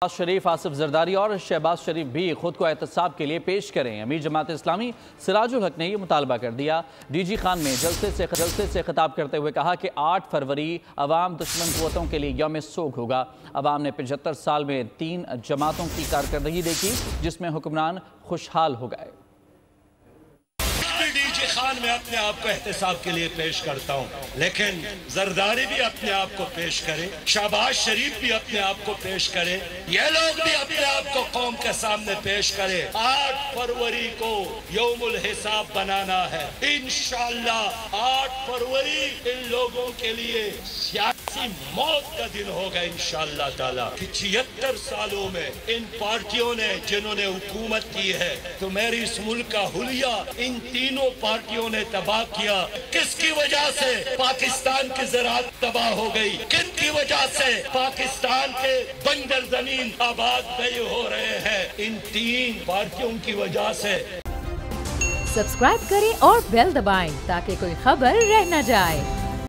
شہباز شریف، آصف زرداری اور شہباز شریف بھی خود کو احتساب کے لیے پیش کریں۔ امیر جماعت اسلامی سراج الحق نے یہ مطالبہ کر دیا۔ ڈی جی خان میں جلسے سے خطاب کرتے ہوئے کہا کہ 8 فروری عوام دشمن قوتوں کے لیے یوم سوگ ہوگا۔ عوام نے 75 سال میں 3 جماعتوں کی کارکردگی دیکھی جس میں حکمران خوشحال ہو گئے۔ ڈی جی خان میں اپنے آپ کو احتساب کے لیے پیش کرتا ہوں، لیکن زرداری بھی اپنے آپ کو پیش کرے، شہباز شریف بھی اپنے آپ کو پیش کرے، یہ لوگ بھی اپنے آپ کو قوم کے سامنے پیش کرے۔ 8 فروری کو یوم الحساب بنانا ہے انشاءاللہ۔ 8 فروری ان لوگوں کے لیے سیاسی موت کا دن ہوگا انشاءاللہ تعالیٰ۔ 76 سالوں میں ان پارٹیوں نے جنہوں نے حکومت کی ہے تو میری اس ملک کا حلیہ ان تینوں پارٹیوں نے تباہ کیا۔ کس کی وجہ سے پاکستان کی زراعت تباہ ہو گئی؟ کن کی وجہ سے پاکستان کے بنجر زمین آباد نہیں ہو رہے ہیں؟ ان 3 پارٹیوں کی وجہ سے۔ سبسکرائب کریں اور بیل دبائیں تاکہ کوئی خبر رہ نہ جائے۔